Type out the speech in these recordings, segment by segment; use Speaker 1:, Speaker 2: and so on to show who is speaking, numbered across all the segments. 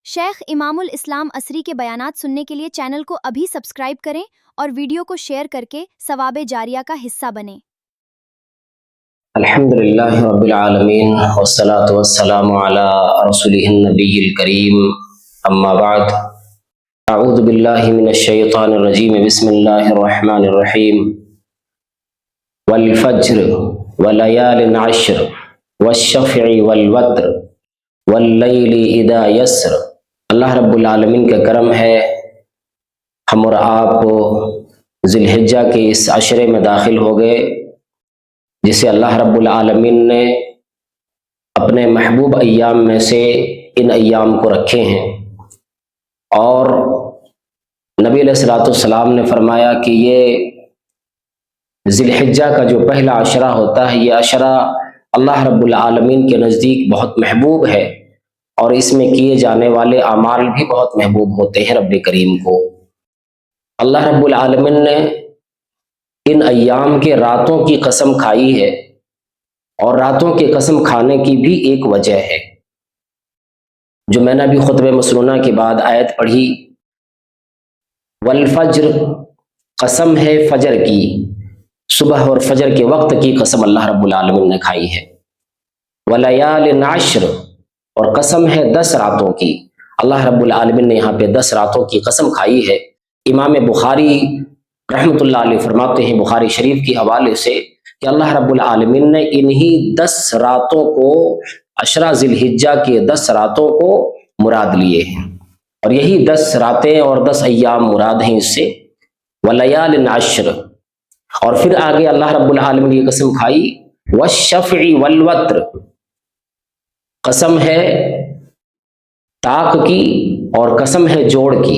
Speaker 1: शेख इमामुल इस्लाम असरी के बयानात सुनने के लिए चैनल को अभी सब्सक्राइब करें और वीडियो को शेयर करके सवाबे जारिया का हिस्सा बनें।
Speaker 2: अल्हम्दुलिल्लाहि रब्बिल आलमीन वस्सलातु वस्सलामु अला रसूलिहिन नबिय्यिल करीम अम्मा बाद अऊज़ु बिल्लाहि मिनश शैतानिर रजीम बिस्मिल्लाहिर रहमानिर रहीम वल फज्र वलयालिन अश्र वश्शफ़ई वल वत्र वल्लैलि इज़ा यस्र। अल्लाह रब्बुल आलमीन का करम है, हम और आप ज़िलहिज्जा के इस अशरे में दाखिल हो गए जिसे अल्लाह रब्बुल आलमीन ने अपने महबूब अय्याम में से इन अय्याम को रखे हैं। और नबी अलैहिस्सलाम ने फरमाया कि ये ज़िलहिज्जा का जो पहला अशरा होता है, ये अशरा अल्लाह रब्बुल आलमीन के नज़दीक बहुत महबूब है और इसमें किए जाने वाले अमाल भी बहुत महबूब होते हैं रब्बे करीम को। अल्लाह रब्बुल आलमीन ने इन अय्याम के रातों की कसम खाई है और रातों की कसम खाने की भी एक वजह है जो मैंने अभी खुतबे मसनूना के बाद आयत पढ़ी। वल फज्र, कसम है फजर की, सुबह और फजर के वक्त की कसम अल्लाह रब्बुल आलमीन ने खाई है। वलयालिन अश्र, और कसम है 10 रातों की। अल्लाह रब्बुल आलमीन ने यहाँ पे 10 रातों की कसम खाई है। इमाम बुखारी रहमतुल्लाह अलैह फरमाते हैं बुखारी शरीफ के हवाले से कि अल्लाह रब्बुल आलमीन ने इन्हीं 10 रातों को, अशरा ज़िलहिज्जा के 10 रातों को मुराद लिए हैं और यही 10 रातें और 10 अय्याम मुराद हैं इससे। वलयालिन अश्र, और फिर आगे अल्लाह रब्बुल आलमीन की कसम खाई वश्शफ़ई वल वत्र, कसम है ताक की और कसम है जोड़ की।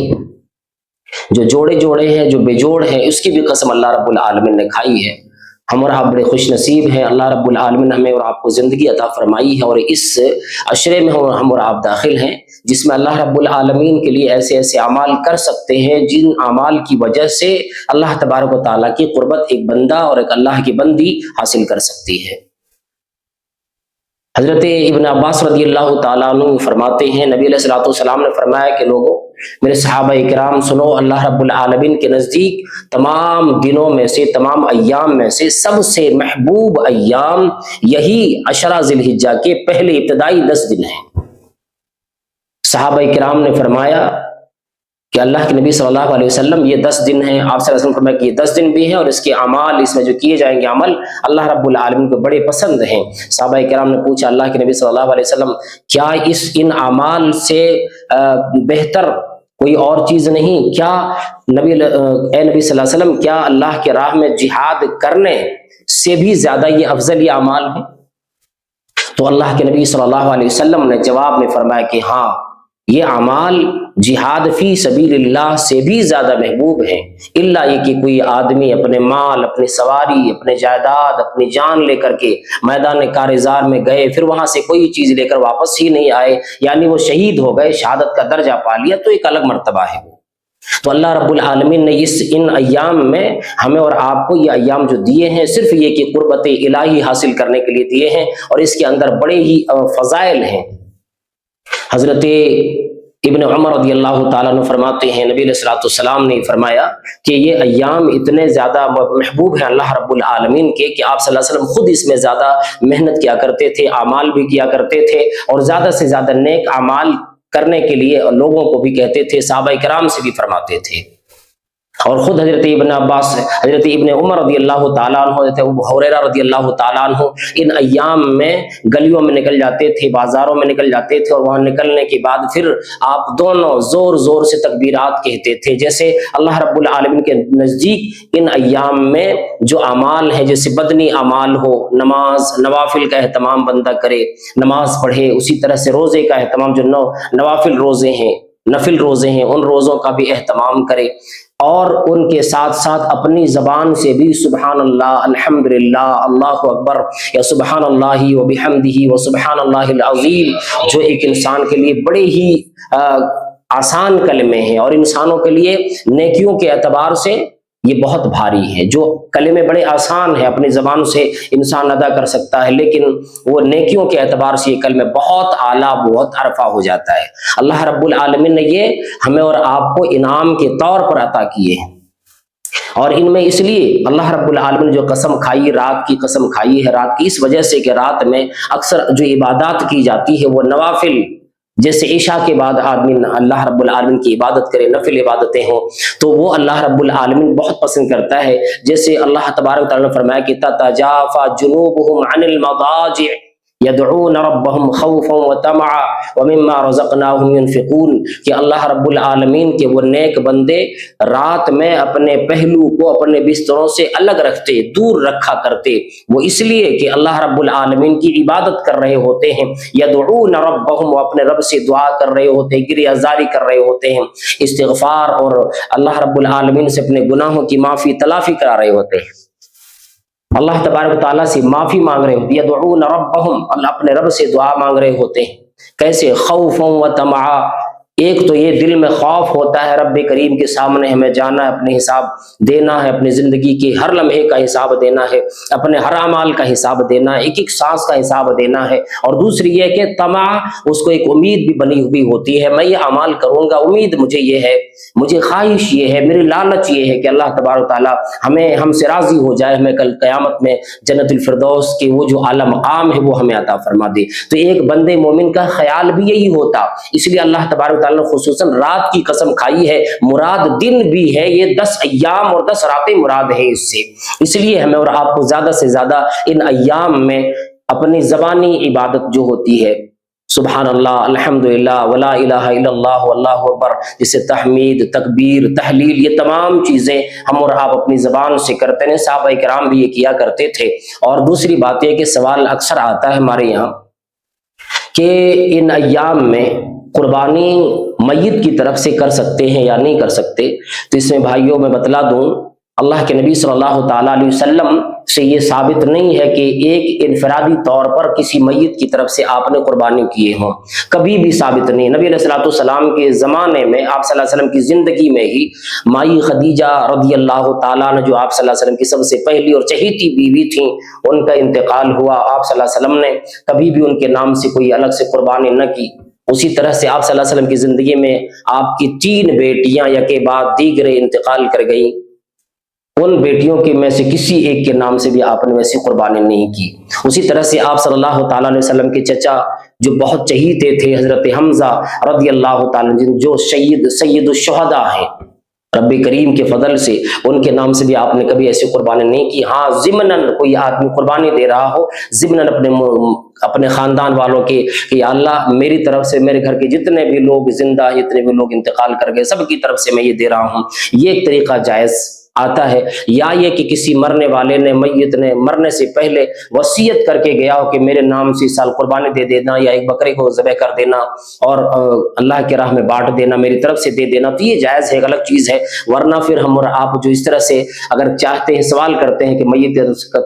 Speaker 2: जो जोड़े जोड़े हैं, जो बेजोड़ है, उसकी भी कसम अल्लाह रब्बुल आलमीन ने खाई है। हम और आप बड़े खुश नसीब हैं, अल्लाह रब्बुल आलमीन हमें और आपको ज़िंदगी अता फरमाई है और इस अशरे में हम और आप दाखिल हैं जिसमें अल्लाह रब्बुल आलमीन के लिए ऐसे ऐसे अमाल कर सकते हैं जिन अमाल की वजह से अल्लाह तबारक व तआला की कुर्बत एक बंदा और एक अल्लाह की बंदी हासिल कर सकती है। हजरत इब्न अब्बास रज़ियल्लाहु ताला अन्हु फरमाते हैं, नबी अलैहिस्सलाम ने फरमाया कि लोगों, मेरे सहाबा इकराम सुनो, अल्लाह रब्बुल आलमीन के नज़दीक तमाम दिनों में से, तमाम अय्याम में से सबसे महबूब अय्याम यही अशरा ज़िलहिज्जा के पहले इब्तदाई 10 दिन हैं। सहाबा इकराम ने फरमाया कि अल्लाह के नबी सल्लल्लाहु अलैहि वसल्लम ये 10 दिन हैं। आप सल्लल्लाहु अलैहि वसल्लम फरमाया कि ये 10 दिन भी हैं और इसके अमाल, इसमें जो किए जाएंगे अमल अल्लाह रब्बुल आलमीन को बड़े पसंद हैं। सहाबा इकराम ने पूछा अल्लाह के नबी सल्लल्लाहु अलैहि वसल्लम, क्या इन अमाल से बेहतर कोई और चीज नहीं? क्या ए नबी सल्लल्लाहु अलैहि वसल्लम, क्या अल्लाह के राह में जिहाद करने से भी ज्यादा ये अफजल ये अमाल है? तो अल्लाह के नबी सल्लल्लाहु अलैहि वसल्लम ने जवाब में फरमाया कि हाँ, ये अमाल जिहाद फी सबीलिल्लाह से भी ज्यादा महबूब हैं, इल्ला ये कि कोई आदमी अपने माल, अपनी सवारी, अपने जायदाद, अपनी जान लेकर के मैदान कारज़ार में गए, फिर वहां से कोई चीज लेकर वापस ही नहीं आए, यानी वो शहीद हो गए, शहादत का दर्जा पा लिया, तो एक अलग मर्तबा है वो। तो अल्लाह रब्बुल आलमीन ने इन अय्याम में हमें और आपको ये अय्याम जो दिए हैं, सिर्फ ये कि कुर्बत इलाही हासिल करने के लिए दिए हैं और इसके अंदर बड़े ही फजाइल हैं। हजरत इब्न उमर रज़ियल्लाहु ताला अन्हु फरमाते हैं, नबी अलैहिस्सलाम ने फरमाया कि ये अय्याम इतने ज्यादा महबूब हैं अल्लाह रब्बुल आलमीन के कि आप सल्लल्लाहु अलैहि वसल्लम खुद इसमें ज्यादा मेहनत किया करते थे, अमाल भी किया करते थे और ज्यादा से ज्यादा नेक अमाल करने के लिए लोगों को भी कहते थे, सहाबा इकराम से भी फरमाते थे। और खुद हजरत इब्न अब्बास, हजरत इब्न उमर रज़ियल्लाहु ताला अन्हु, अबू हुरैरा रज़ियल्लाहु ताला अन्हु इन अय्याम में गलियों में निकल जाते थे, बाजारों में निकल जाते थे और वहां निकलने के बाद फिर आप दोनों जोर जोर से तकबीरात कहते थे। जैसे अल्लाह रब्बुल आलमीन के नजदीक इन अय्याम में जो अमाल है, जैसे बदनी अमाल हो, नमाज नवाफिल का एहतमाम बंदा करे, नमाज पढ़े, उसी तरह से रोजे का एहतमाम, जो नवाफिल रोजे हैं, नफिल रोजे हैं, उन रोजों का भी एहतमाम करे और उनके साथ साथ अपनी जबान से भी सुबहान अल्लाह, अल्हम्दुलिल्लाह, अल्लाहु अकबर या सुबहान अल्लाहि व बिहम्दिही व सुबहान अल्लाहिल अज़ीम, जो एक इंसान के लिए बड़े ही आसान कलमे हैं और इंसानों के लिए नेकियों के एतबार से یہ بہت بھاری ہے۔ جو کلمے بڑے آسان ہیں، اپنی زبان سے انسان ادا کر سکتا ہے، لیکن وہ نیکیوں کے اعتبار سے یہ کلمے بہت اعلیٰ، بہت عرفہ ہو جاتا ہے۔ اللہ رب العالمین نے یہ ہمیں اور آپ کو انعام کے طور پر عطا کیے ہیں، اور ان میں اس لیے اللہ رب العالمین نے جو قسم کھائی، رات کی قسم کھائی ہے، رات کی اس وجہ سے کہ رات میں اکثر جو عبادات کی جاتی ہے وہ نوافل، جیسے عشاء کے بعد آدمی اللہ رب العالمین کی عبادت کرے، نفل عبادتیں ہوں، تو وہ اللہ رب العالمین بہت پسند کرتا ہے۔ جیسے اللہ تبارک و تعالیٰ نے فرمایا کہ تتجافى جنوبهم عن المضاجع يدعون ربهم خوفا وطمعا ومما رزقناهم ينفقون، کہ اللہ رب العالمین کے وہ نیک بندے رات میں اپنے پہلو کو اپنے بستروں سے الگ رکھتے، دور رکھا کرتے، وہ اس لیے کہ اللہ رب العالمین کی عبادت کر رہے ہوتے ہیں۔ یدعون ربهم، وہ اپنے رب سے دعا کر رہے ہوتے ہیں، گریہ زاری کر رہے ہوتے ہیں، استغفار اور اللہ رب العالمین سے اپنے گناہوں کی معافی تلافی کرا رہے ہوتے ہیں، اللہ تبارک و تعالیٰ سے معافی مانگ رہے ہوتے ہیں۔ یدعون ربهم، اللہ اپنے رب سے دعا مانگ رہے ہوتے ہیں، کیسے؟ خوفا و طمعا، ایک تو یہ دل میں خوف ہوتا ہے رب کریم کے سامنے ہمیں جانا ہے، اپنے حساب دینا ہے، اپنی زندگی کے ہر لمحے کا حساب دینا ہے، اپنے ہر اعمال کا حساب دینا ہے، ایک ایک سانس کا حساب دینا ہے۔ اور دوسری یہ کہ طمع، اس کو ایک امید بھی بنی ہوئی ہوتی ہے، میں یہ اعمال کروں گا، امید مجھے یہ ہے، مجھے خواہش یہ ہے، میری لالچ یہ ہے کہ اللہ تبارک و تعالیٰ ہم سے راضی ہو جائے، ہمیں کل قیامت میں جنت الفردوس کے وہ جو اعلیٰ مقام ہے وہ ہمیں عطا فرما دے۔ تو ایک بندے مومن کا خیال بھی یہی ہوتا، اس لیے اللہ تبارک و تعالیٰ نے خصوصاً رات کی قسم کھائی ہے، مراد دن بھی ہے، یہ 10 ایام اور 10 راتیں مراد ہے اس سے۔ اس لیے ہمیں اور آپ کو زیادہ سے زیادہ ان ایام میں اپنی زبانی عبادت جو ہوتی ہے، سبحان اللہ، الحمدللہ، ولا الہ الا اللہ، واللہ اکبر، جسے تحمید، تکبیر، تحلیل، یہ تمام چیزیں ہم اور آپ اپنی زبان سے کرتے ہیں، صحابہ کرام بھی یہ کیا کرتے تھے۔ اور دوسری بات یہ کہ سوال اکثر آتا ہے ہمارے یہاں کہ ان ایام میں قربانی میت کی طرف سے کر سکتے ہیں یا نہیں کر سکتے؟ تو اس میں بھائیوں میں بتلا دوں، اللہ کے نبی صلی اللہ تعالیٰ علیہ وسلم سے یہ ثابت نہیں ہے کہ ایک انفرادی طور پر کسی میت کی طرف سے آپ نے قربانی کیے ہوں، کبھی بھی ثابت نہیں۔ نبی علیہ الصلوۃ والسلام کے زمانے میں، آپ صلی اللہ علیہ وسلم کی زندگی میں ہی مائی خدیجہ رضی اللہ تعالیٰ نے، جو آپ صلی اللہ علیہ وسلم کی سب سے پہلی اور چہیتی بیوی تھیں، ان کا انتقال ہوا۔ آپ صلی اللہ علیہ وسلم نے کبھی بھی ان کے نام سے کوئی الگ سے قربانی نہ کی۔ اسی طرح سے آپ صلی اللہ علیہ وسلم کی زندگی میں آپ کی 3 بیٹیاں یکے بعد دیگرے انتقال کر گئیں، ان بیٹیوں کے میں سے کسی ایک کے نام سے بھی آپ نے ویسی قربانی نہیں کی۔ اسی طرح سے آپ صلی اللہ تعالیٰ علیہ وسلم کے چچا جو بہت چہیتے تھے، حضرت حمزہ رضی اللہ تعالیٰ جو سید الشہداء ہیں، رب کریم کے فضل سے ان کے نام سے بھی آپ نے کبھی ایسی قربانی نہیں کی۔ ہاں ضمناً کوئی آدمی قربانی دے رہا ہو، ضمناً اپنے خاندان والوں کے کہ یا اللہ میری طرف سے میرے گھر کے جتنے بھی لوگ زندہ، جتنے بھی لوگ انتقال کر گئے، سب کی طرف سے میں یہ دے رہا ہوں، یہ ایک طریقہ جائز آتا ہے۔ یا یہ کہ کسی مرنے والے نے، میت نے مرنے سے پہلے وصیت کر کے گیا ہو کہ میرے نام سے اس سال قربانی دے دینا، یا ایک بکرے کو ذبح کر دینا اور اللہ کے راہ میں بانٹ دینا، میری طرف سے دے دینا، تو یہ جائز ہے، ایک الگ چیز ہے۔ ورنہ پھر ہم اور آپ جو اس طرح سے اگر چاہتے ہیں، سوال کرتے ہیں کہ میت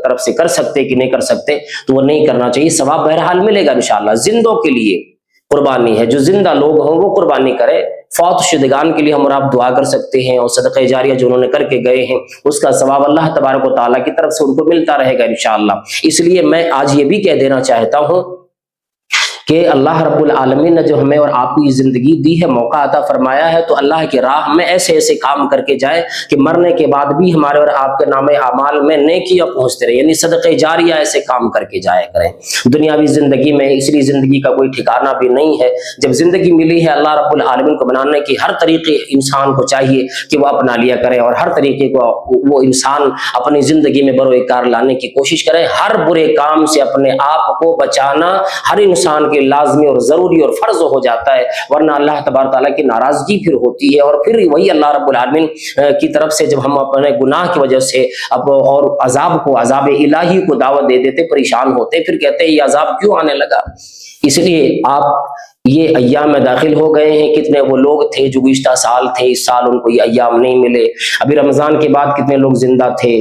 Speaker 2: طرف سے کر سکتے کہ نہیں کر سکتے، تو وہ نہیں کرنا چاہیے۔ ثواب بہرحال ملے گا انشاءاللہ۔ زندوں کے لیے قربانی ہے، جو زندہ لوگ ہوں وہ قربانی کرے۔ فوت شدگان کے لیے ہم اور آپ دعا کر سکتے ہیں، اور صدقہ جاریہ جو انہوں نے کر کے گئے ہیں اس کا ثواب اللہ تبارک و تعالیٰ کی طرف سے ان کو ملتا رہے گا انشاءاللہ۔ اس لیے میں آج یہ بھی کہہ دینا چاہتا ہوں کہ اللہ رب العالمین نے جو ہمیں اور آپ کو یہ زندگی دی ہے، موقع عطا فرمایا ہے، تو اللہ کی راہ میں ایسے ایسے کام کر کے جائے کہ مرنے کے بعد بھی ہمارے اور آپ کے نام اعمال میں نیکیاں پہنچتے رہے، یعنی صدقہ جاریہ ایسے کام کر کے جایا کریں دنیاوی زندگی میں۔ اس لیے زندگی کا کوئی ٹھکانہ بھی نہیں ہے، جب زندگی ملی ہے اللہ رب العالمین کو بنانے کی ہر طریقے انسان کو چاہیے کہ وہ اپنا لیا کرے، اور ہر طریقے کو وہ انسان اپنی زندگی میں بروئے کار لانے کی کوشش کرے۔ ہر برے کام سے اپنے آپ کو بچانا ہر انسان لازمی اور ضروری اور فرض ہو جاتا ہے، ورنہ اللہ تبارک تعالیٰ کی ناراضگی پھر ہوتی ہے، اور پھر وہی اللہ رب العالمین کی طرف سے جب ہم اپنے گناہ کی وجہ سے اور عذاب الہی کو دعوت دے دیتے، پریشان ہوتے، پھر کہتے ہیں یہ عذاب کیوں آنے لگا۔ اس لیے آپ یہ ایام میں داخل ہو گئے ہیں، کتنے وہ لوگ تھے جو گزشتہ سال تھے، اس سال ان کو یہ ایام نہیں ملے۔ ابھی رمضان کے بعد کتنے لوگ زندہ تھے،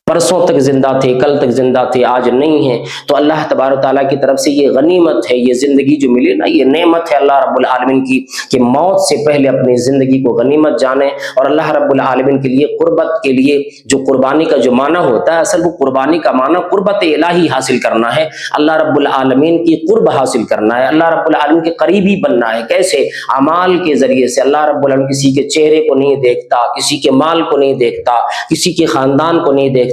Speaker 2: परसों तक जिंदा थे, कल तक जिंदा थे, आज नहीं है, तो अल्लाह तबारक ताला की तरफ से ये गनीमत है, ये जिंदगी जो मिली ना, ये नेमत है अल्लाह रब्बुल आलमीन की, कि मौत से पहले अपनी जिंदगी को गनीमत जाने और अल्लाह रब्बुल आलमीन के लिए कुर्बत के लिए जो कुर्बानी का जो माना होता है, असल वो कुर्बानी का माना कुर्बत इलाही हासिल करना है, अल्लाह रब्बुल आलमीन की कुर्ब हासिल करना है, अल्लाह रब्बुल आलमीन के करीबी बनना है। कैसे? अमाल के जरिए से। अल्लाह रब्बुल आलमीन किसी के चेहरे को नहीं देखता, किसी के माल को नहीं देखता, किसी के खानदान को नहीं देखता,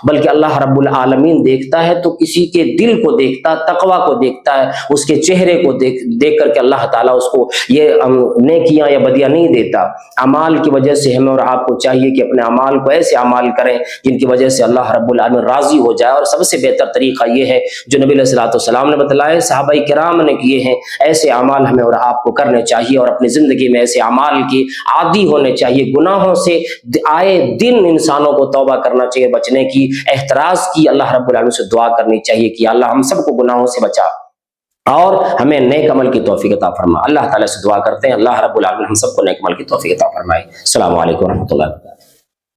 Speaker 2: बल्कि अल्लाह रब्बुल आलमीन देखता है तो किसी के दिल को देखता, तकवा को देखता है, उसके चेहरे को देख करके अल्लाह ताला उसको ये नेकियां या बदियां नहीं देता। अमाल की वजह से हमें और आपको चाहिए कि अपने अमाल को ऐसे अमाल करें जिनकी वजह से अल्लाह रब्बुल आलमीन राजी हो जाए, और सबसे बेहतर तरीका ये है जो नबी अलैहिस्सलाम ने बतलाए, सहाबाए किराम ने किए हैं, ऐसे अमाल हमें और आपको करने चाहिए और अपनी जिंदगी में ऐसे अमाल के आदी होने चाहिए। गुनाहों से आए दिन इंसानों को तौबा करना चाहिए, बचने की, एहतराज की, अल्लाह रब्बुल आलमीन से दुआ करनी चाहिए कि अल्लाह हम सबको गुनाहों से बचा और हमें नेक अमल की तौफीक अता फरमा। अल्लाह ताला से दुआ करते हैं अल्लाह रब्बुल आलमीन हम सबको नेक अमल की तौफीक अता फरमाए। अस्सलामु अलैकुम व रहमतुल्लाहि व बरकातहू।